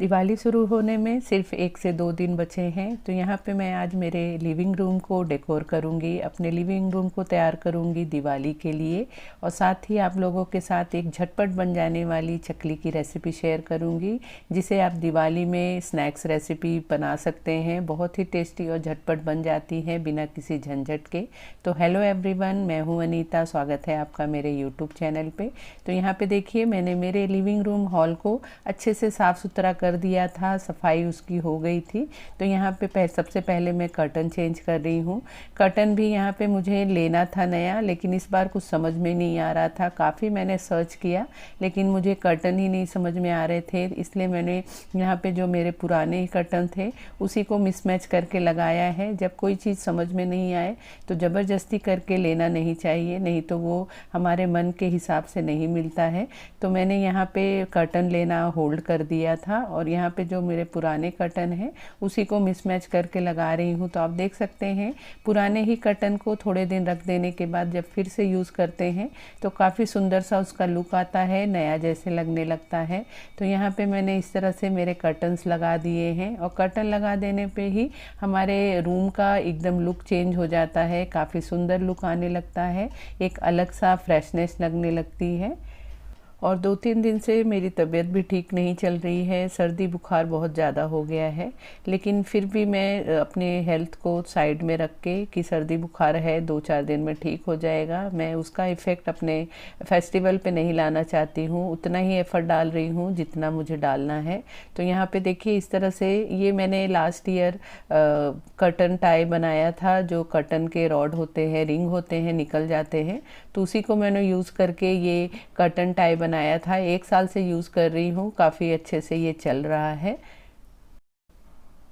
दिवाली शुरू होने में सिर्फ 1 से 2 दिन बचे हैं, तो यहाँ पे मैं आज मेरे लिविंग रूम को डेकोर करूँगी, अपने लिविंग रूम को तैयार करूँगी दिवाली के लिए। और साथ ही आप लोगों के साथ एक झटपट बन जाने वाली चकली की रेसिपी शेयर करूँगी, जिसे आप दिवाली में स्नैक्स रेसिपी बना सकते हैं। बहुत ही टेस्टी और झटपट बन जाती है बिना किसी झंझट के। तो हेलो एवरीवन, मैं हूँ अनीता, स्वागत है आपका मेरे यूट्यूब चैनल पे। तो यहाँ पे देखिए, मैंने मेरे लिविंग रूम हॉल को अच्छे से साफ़ सुथरा कर दिया था, सफाई उसकी हो गई थी। तो यहाँ पे सबसे पहले मैं कर्टन चेंज कर रही हूँ। कर्टन भी यहाँ पे मुझे लेना था नया, लेकिन इस बार कुछ समझ में नहीं आ रहा था। काफ़ी मैंने सर्च किया, लेकिन मुझे कर्टन ही नहीं समझ में आ रहे थे। इसलिए मैंने यहाँ पे जो मेरे पुराने कर्टन थे उसी को मिसमैच करके लगाया है। जब कोई चीज़ समझ में नहीं आए तो ज़बरदस्ती करके लेना नहीं चाहिए, नहीं तो वो हमारे मन के हिसाब से नहीं मिलता है। तो मैंने यहाँ पे कर्टन लेना होल्ड कर दिया था और यहाँ पे जो मेरे पुराने कर्टन हैं उसी को मिसमैच करके लगा रही हूँ। तो आप देख सकते हैं, पुराने ही कर्टन को थोड़े दिन रख देने के बाद जब फिर से यूज़ करते हैं तो काफ़ी सुंदर सा उसका लुक आता है, नया जैसे लगने लगता है। तो यहाँ पे मैंने इस तरह से मेरे कर्टन्स लगा दिए हैं और कर्टन लगा देने पे ही हमारे रूम का एकदम लुक चेंज हो जाता है, काफ़ी सुंदर लुक आने लगता है, एक अलग सा फ्रेशनेस लगने लगती है। और 2-3 दिन से मेरी तबीयत भी ठीक नहीं चल रही है, सर्दी बुखार बहुत ज़्यादा हो गया है। लेकिन फिर भी मैं अपने हेल्थ को साइड में रख के कि सर्दी बुखार है, 2-4 दिन में ठीक हो जाएगा, मैं उसका इफ़ेक्ट अपने फेस्टिवल पे नहीं लाना चाहती हूँ। उतना ही एफ़र्ट डाल रही हूँ जितना मुझे डालना है। तो यहाँ पे देखिए, इस तरह से ये मैंने लास्ट ईयर कर्टन टाई बनाया था। जो कर्टन के रॉड होते हैं, रिंग होते हैं, निकल जाते हैं, तो उसी को मैंने यूज़ करके ये कर्टन टाई बनाया था। 1 साल से यूज़ कर रही हूँ, काफ़ी अच्छे से ये चल रहा है।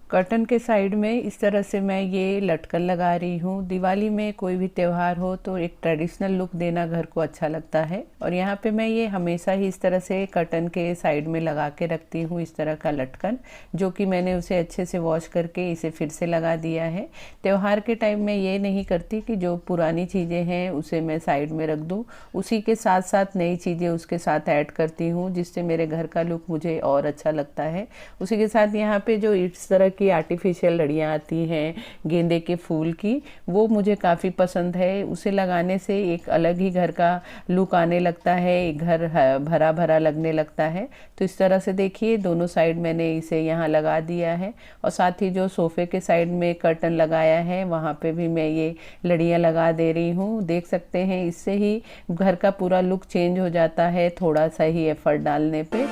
कर्टन के साइड में इस तरह से मैं ये लटकन लगा रही हूँ। दिवाली में कोई भी त्यौहार हो तो एक ट्रेडिशनल लुक देना घर को अच्छा लगता है। और यहाँ पे मैं ये हमेशा ही इस तरह से कर्टन के साइड में लगा के रखती हूँ, इस तरह का लटकन, जो कि मैंने उसे अच्छे से वॉश करके इसे फिर से लगा दिया है। त्यौहार के टाइम मैं ये नहीं करती कि जो पुरानी चीज़ें हैं उसे मैं साइड में रख दूँ, उसी के साथ साथ नई चीज़ें उसके साथ ऐड करती हूँ, जिससे मेरे घर का लुक मुझे और अच्छा लगता है। उसी के साथ यहाँ पे जो इस तरह की आर्टिफिशियल लड़ियाँ आती हैं गेंदे के फूल की, वो मुझे काफ़ी पसंद है। उसे लगाने से एक अलग ही घर का लुक आने लगता है, एक घर भरा भरा लगने लगता है। तो इस तरह से देखिए, दोनों साइड मैंने इसे यहाँ लगा दिया है। और साथ ही जो सोफ़े के साइड में कर्टन लगाया है वहाँ पे भी मैं ये लड़ियाँ लगा दे रही हूँ। देख सकते हैं, इससे ही घर का पूरा लुक चेंज हो जाता है थोड़ा सा ही एफर्ट डालने पे।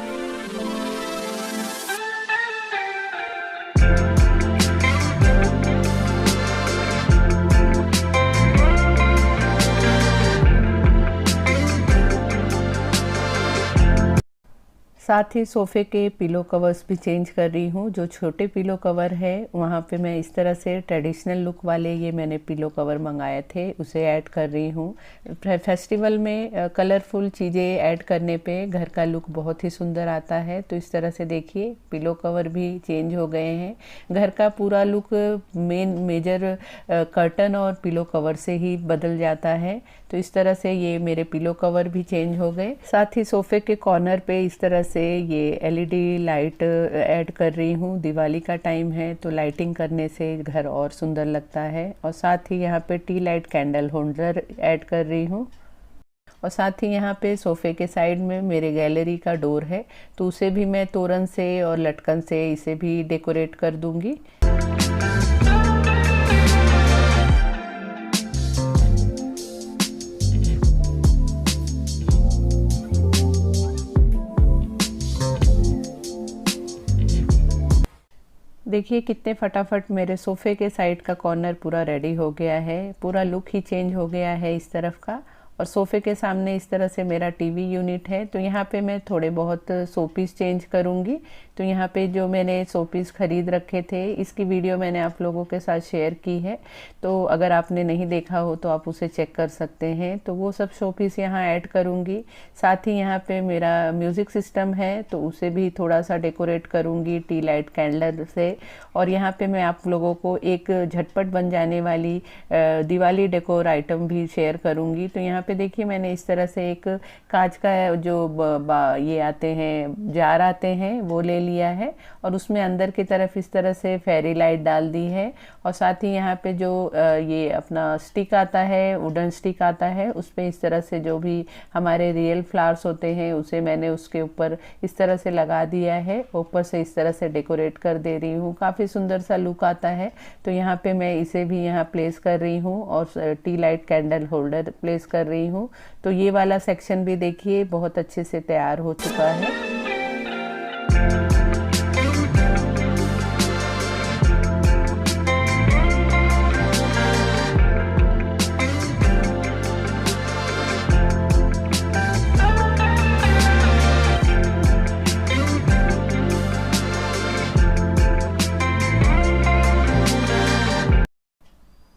साथ ही सोफ़े के पिलो कवर्स भी चेंज कर रही हूँ। जो छोटे पिलो कवर है वहाँ पे मैं इस तरह से ट्रेडिशनल लुक वाले ये मैंने पिलो कवर मंगाए थे, उसे ऐड कर रही हूँ। फेस्टिवल में कलरफुल चीज़ें ऐड करने पे घर का लुक बहुत ही सुंदर आता है। तो इस तरह से देखिए, पिलो कवर भी चेंज हो गए हैं। घर का पूरा लुक मेजर कर्टन और पिलो कवर से ही बदल जाता है। तो इस तरह से ये मेरे पिलो कवर भी चेंज हो गए। साथ ही सोफ़े के कॉर्नर पे इस तरह से ये एलईडी लाइट ऐड कर रही हूँ। दिवाली का टाइम है तो लाइटिंग करने से घर और सुंदर लगता है। और साथ ही यहाँ पे T light candle holder add कर रही हूँ। और साथ ही यहाँ पे सोफ़े के साइड में मेरे गैलरी का डोर है, तो उसे भी मैं तोरण से और लटकन से इसे भी डेकोरेट कर दूँगी। देखिए कितने फटाफट मेरे सोफ़े के साइड का कॉर्नर पूरा रेडी हो गया है, पूरा लुक ही चेंज हो गया है इस तरफ का। और सोफ़े के सामने इस तरह से मेरा टीवी यूनिट है, तो यहाँ पे मैं थोड़े बहुत शोपीस चेंज करूँगी। तो यहाँ पे जो मैंने शोपीस ख़रीद रखे थे, इसकी वीडियो मैंने आप लोगों के साथ शेयर की है, तो अगर आपने नहीं देखा हो तो आप उसे चेक कर सकते हैं। तो वो सब शोपीस यहाँ ऐड करूँगी। साथ ही यहाँ पे मेरा म्यूज़िक सिस्टम है, तो उसे भी थोड़ा सा डेकोरेट करूँगी टी लाइट कैंडल से। और यहाँ पे मैं आप लोगों को एक झटपट बन जाने वाली दिवाली डेकोर आइटम भी शेयर करूँगी। तो यहाँ पे देखिए, मैंने इस तरह से एक कांच का जो ये आते हैं, जार आते हैं, वो ले लिया है और उसमें अंदर की तरफ इस तरह से फेरी लाइट डाल दी है। और साथ ही यहाँ पे जो ये अपना स्टिक आता है, वुडन स्टिक आता है, उस पे इस तरह से जो भी हमारे रियल फ्लावर्स होते हैं उसे मैंने उसके ऊपर इस तरह से लगा दिया है। ऊपर से इस तरह से डेकोरेट कर दे रही हूँ, काफ़ी सुंदर सा लुक आता है। तो यहाँ पे मैं इसे भी यहाँ प्लेस कर रही हूँ और T light candle holder place कर रही हूँ। तो ये वाला सेक्शन भी देखिए बहुत अच्छे से तैयार हो चुका है।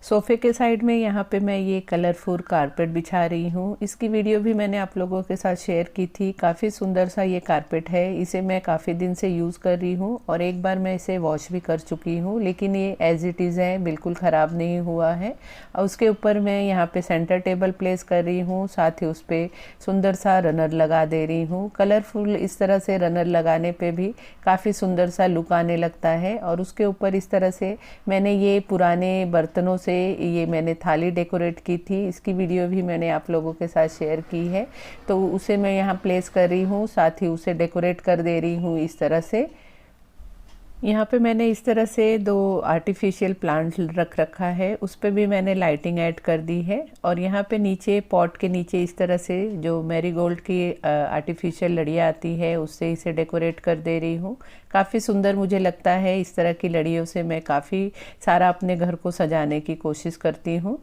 सोफ़े के साइड में यहाँ पे मैं ये कलरफुल कारपेट बिछा रही हूँ। इसकी वीडियो भी मैंने आप लोगों के साथ शेयर की थी। काफ़ी सुंदर सा ये कारपेट है, इसे मैं काफ़ी दिन से यूज़ कर रही हूँ और एक बार मैं इसे वॉश भी कर चुकी हूँ, लेकिन ये एज़ इट इज़ है, बिल्कुल ख़राब नहीं हुआ है। और उसके ऊपर मैं यहाँ पे सेंटर टेबल प्लेस कर रही हूँ, साथ ही उस पर सुंदर सा रनर लगा दे रही हूँ। कलरफुल इस तरह से रनर लगाने पे भी काफ़ी सुंदर सा लुक आने लगता है। और उसके ऊपर इस तरह से मैंने ये पुराने बर्तनों से ये मैंने थाली डेकोरेट की थी, इसकी वीडियो भी मैंने आप लोगों के साथ शेयर की है। तो उसे मैं यहाँ प्लेस कर रही हूँ, साथ ही उसे डेकोरेट कर दे रही हूँ इस तरह से। यहाँ पे मैंने इस तरह से 2 आर्टिफिशियल प्लांट रख रखा है, उस पर भी मैंने लाइटिंग ऐड कर दी है। और यहाँ पे नीचे पॉट के नीचे इस तरह से जो मैरीगोल्ड की आर्टिफिशियल लड़ियाँ आती है उससे इसे डेकोरेट कर दे रही हूँ। काफ़ी सुंदर मुझे लगता है, इस तरह की लड़ियों से मैं काफ़ी सारा अपने घर को सजाने की कोशिश करती हूँ।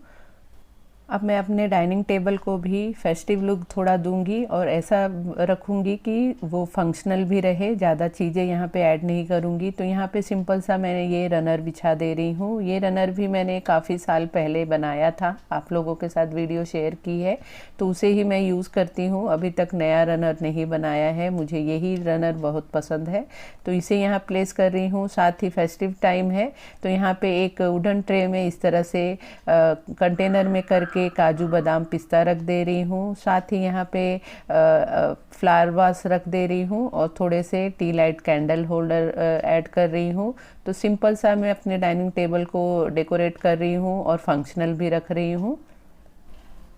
अब मैं अपने डाइनिंग टेबल को भी फेस्टिव लुक थोड़ा दूंगी और ऐसा रखूंगी कि वो फंक्शनल भी रहे, ज़्यादा चीज़ें यहाँ पे ऐड नहीं करूँगी। तो यहाँ पे सिंपल सा मैंने ये रनर बिछा दे रही हूँ। ये रनर भी मैंने काफ़ी साल पहले बनाया था, आप लोगों के साथ वीडियो शेयर की है, तो उसे ही मैं यूज़ करती हूँ। अभी तक नया रनर नहीं बनाया है, मुझे यही रनर बहुत पसंद है, तो इसे यहाँ प्लेस कर रही हूँ। साथ ही फेस्टिव टाइम है तो यहाँ पे एक वुडन ट्रे में इस तरह से कंटेनर में करके काजू बादाम पिस्ता रख दे रही हूँ। साथ ही यहाँ पे फ्लावर वास रख दे रही हूँ और थोड़े से T light candle holder add कर रही हूँ। तो सिंपल सा मैं अपने डाइनिंग टेबल को डेकोरेट कर रही हूँ और फंक्शनल भी रख रही हूँ।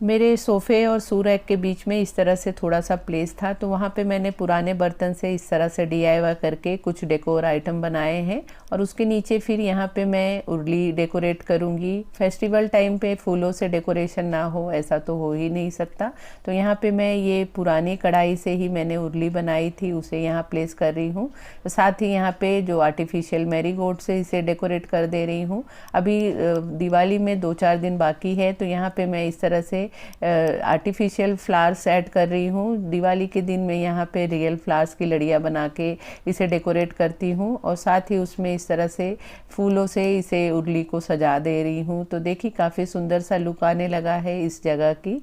मेरे सोफ़े और सू रैक के बीच में इस तरह से थोड़ा सा प्लेस था, तो वहाँ पे मैंने पुराने बर्तन से इस तरह से DIY करके कुछ डेकोर आइटम बनाए हैं। और उसके नीचे फिर यहाँ पे मैं उर्ली डेकोरेट करूँगी। फेस्टिवल टाइम पे फूलों से डेकोरेशन ना हो ऐसा तो हो ही नहीं सकता। तो यहाँ पे मैं ये पुरानी कढ़ाई से ही मैंने उर्ली बनाई थी, उसे यहाँ प्लेस कर रही हूँ। तो साथ ही यहाँ पे जो आर्टिफिशियल मैरीगोल्ड से इसे डेकोरेट कर दे रही हूँ। अभी दिवाली में 2-4 दिन बाकी है, तो यहाँ पे मैं इस तरह से आर्टिफिशियल फ्लावर्स ऐड कर रही हूँ। दिवाली के दिन मैं यहाँ पे रियल फ्लावर्स की लड़ियाँ बना के इसे डेकोरेट करती हूँ और साथ ही उसमें इस तरह से फूलों से इसे उर्ली को सजा दे रही हूँ। तो देखिए काफ़ी सुंदर सा लुक आने लगा है इस जगह की।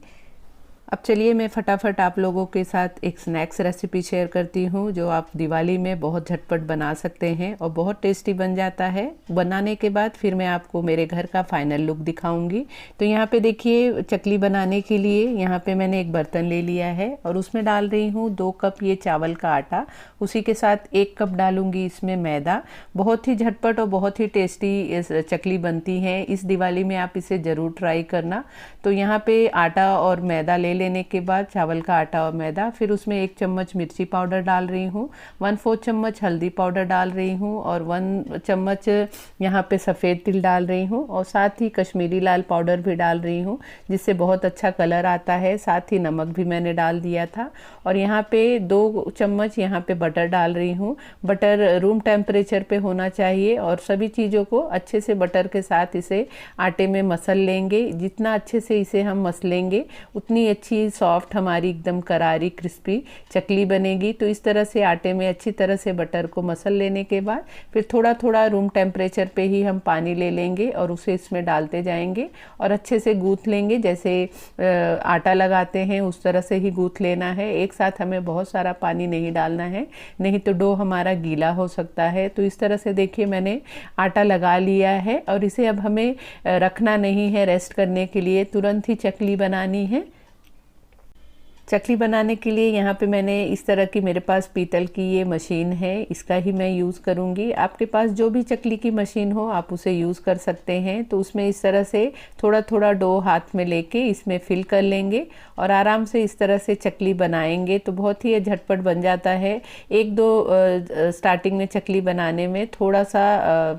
अब चलिए मैं फटाफट आप लोगों के साथ एक स्नैक्स रेसिपी शेयर करती हूँ जो आप दिवाली में बहुत झटपट बना सकते हैं और बहुत टेस्टी बन जाता है। बनाने के बाद फिर मैं आपको मेरे घर का फाइनल लुक दिखाऊंगी। तो यहाँ पे देखिए चकली बनाने के लिए यहाँ पे मैंने एक बर्तन ले लिया है और उसमें डाल रही हूँ 2 कप ये चावल का आटा। उसी के साथ 1 कप डालूंगी इसमें मैदा। बहुत ही झटपट और बहुत ही टेस्टी चकली बनती है। इस दिवाली में आप इसे ज़रूर ट्राई करना। तो यहाँ पे आटा और मैदा लेने के बाद चावल का आटा और मैदा, फिर उसमें 1 चम्मच मिर्ची पाउडर डाल रही हूँ, 1/4 चम्मच हल्दी पाउडर डाल रही हूँ और 1 चम्मच यहाँ पे सफ़ेद तिल डाल रही हूँ और साथ ही कश्मीरी लाल पाउडर भी डाल रही हूँ जिससे बहुत अच्छा कलर आता है। साथ ही नमक भी मैंने डाल दिया था और यहाँ पे 2 चम्मच यहाँ पे बटर डाल रही हूँ। बटर रूम टेम्परेचर पे होना चाहिए और सभी चीज़ों को अच्छे से बटर के साथ इसे आटे में मसल लेंगे। जितना अच्छे से इसे हम मसलेंगे उतनी अच्छी सॉफ्ट हमारी एकदम करारी क्रिस्पी चकली बनेगी। तो इस तरह से आटे में अच्छी तरह से बटर को मसल लेने के बाद फिर थोड़ा थोड़ा रूम टेम्परेचर पे ही हम पानी ले लेंगे और उसे इसमें डालते जाएंगे और अच्छे से गूँथ लेंगे। जैसे आटा लगाते हैं उस तरह से ही गूँथ लेना है। एक साथ हमें बहुत सारा पानी नहीं डालना है, नहीं तो डो हमारा गीला हो सकता है। तो इस तरह से देखिए मैंने आटा लगा लिया है और इसे अब हमें रखना नहीं है रेस्ट करने के लिए, तुरंत ही चकली बनानी है। चकली बनाने के लिए यहाँ पे मैंने इस तरह की, मेरे पास पीतल की ये मशीन है, इसका ही मैं यूज़ करूँगी। आपके पास जो भी चकली की मशीन हो आप उसे यूज़ कर सकते हैं। तो उसमें इस तरह से थोड़ा थोड़ा डो हाथ में लेके इसमें फिल कर लेंगे और आराम से इस तरह से चकली बनाएंगे तो बहुत ही झटपट बन जाता है। एक दो स्टार्टिंग में चकली बनाने में थोड़ा सा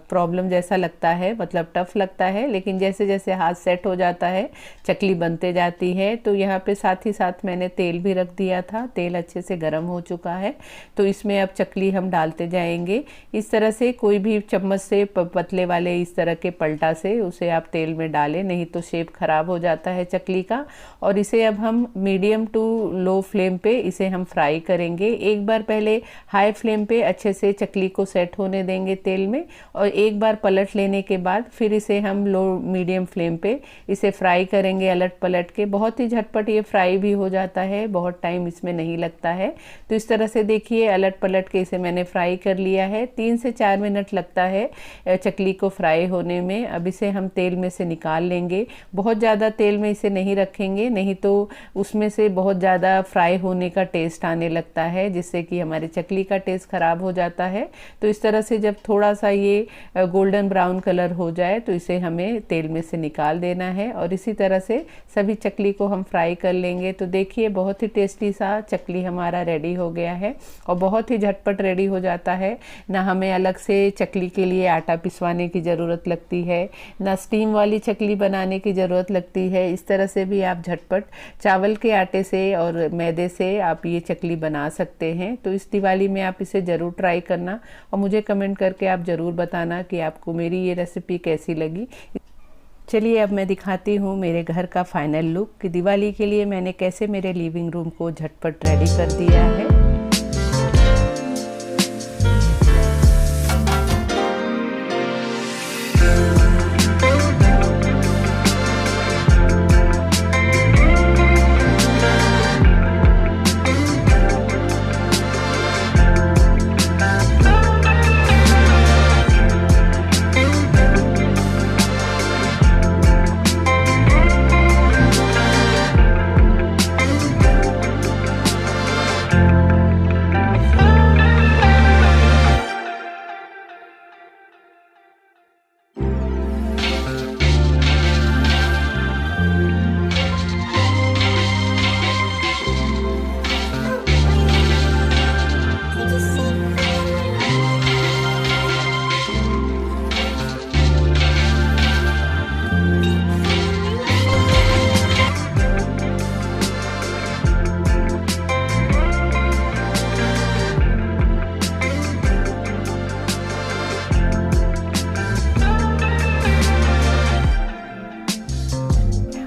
प्रॉब्लम जैसा लगता है, मतलब टफ लगता है, लेकिन जैसे जैसे हाथ सेट हो जाता है चकली बनते जाती है। तो यहाँ पे साथ ही साथ मैंने तेल भी रख दिया था, तेल अच्छे से गर्म हो चुका है। तो इसमें अब चकली हम डालते जाएंगे इस तरह से, कोई भी चम्मच से पतले वाले इस तरह के पलटा से उसे आप तेल में डालें, नहीं तो शेप खराब हो जाता है चकली का। और इसे अब हम मीडियम टू लो फ्लेम पे इसे हम फ्राई करेंगे। एक बार पहले हाई फ्लेम पे अच्छे से चकली को सेट होने देंगे तेल में, और एक बार पलट लेने के बाद फिर इसे हम लो मीडियम फ्लेम पे इसे फ्राई करेंगे अलट पलट के। बहुत ही झटपट ये फ्राई भी हो जाता है, बहुत टाइम इसमें नहीं लगता है। तो इस तरह से देखिए अलट पलट के इसे मैंने फ्राई कर लिया है। 3 से 4 मिनट लगता है चकली को फ्राई होने में। अब इसे हम तेल में से निकाल लेंगे। बहुत ज़्यादा तेल में इसे नहीं रखेंगे, नहीं तो उसमें से बहुत ज़्यादा फ्राई होने का टेस्ट आने लगता है, जिससे कि हमारे चकली का टेस्ट ख़राब हो जाता है। तो इस तरह से जब थोड़ा सा ये गोल्डन ब्राउन कलर हो जाए तो इसे हमें तेल में से निकाल देना है और इसी तरह से सभी चकली को हम फ्राई कर लेंगे। तो देखिए बहुत ही टेस्टी सा चकली हमारा रेडी हो गया है और बहुत ही झटपट रेडी हो जाता है। ना हमें अलग से चकली के लिए आटा पिसवाने की ज़रूरत लगती है, ना स्टीम वाली चकली बनाने की ज़रूरत लगती है। इस तरह से भी आप झटपट चावल के आटे से और मैदे से आप ये चकली बना सकते हैं। तो इस दिवाली में आप इसे ज़रूर ट्राई करना और मुझे कमेंट करके आप ज़रूर बताना कि आपको मेरी ये रेसिपी कैसी लगी। चलिए अब मैं दिखाती हूँ मेरे घर का फाइनल लुक कि दिवाली के लिए मैंने कैसे मेरे लिविंग रूम को झटपट रेडी कर दिया है।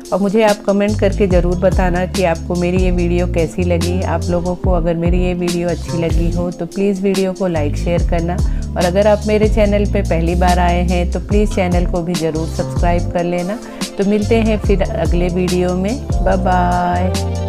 और मुझे आप कमेंट करके ज़रूर बताना कि आपको मेरी ये वीडियो कैसी लगी। आप लोगों को अगर मेरी ये वीडियो अच्छी लगी हो तो प्लीज़ वीडियो को लाइक शेयर करना, और अगर आप मेरे चैनल पे पहली बार आए हैं तो प्लीज़ चैनल को भी ज़रूर सब्सक्राइब कर लेना। तो मिलते हैं फिर अगले वीडियो में। Bye bye.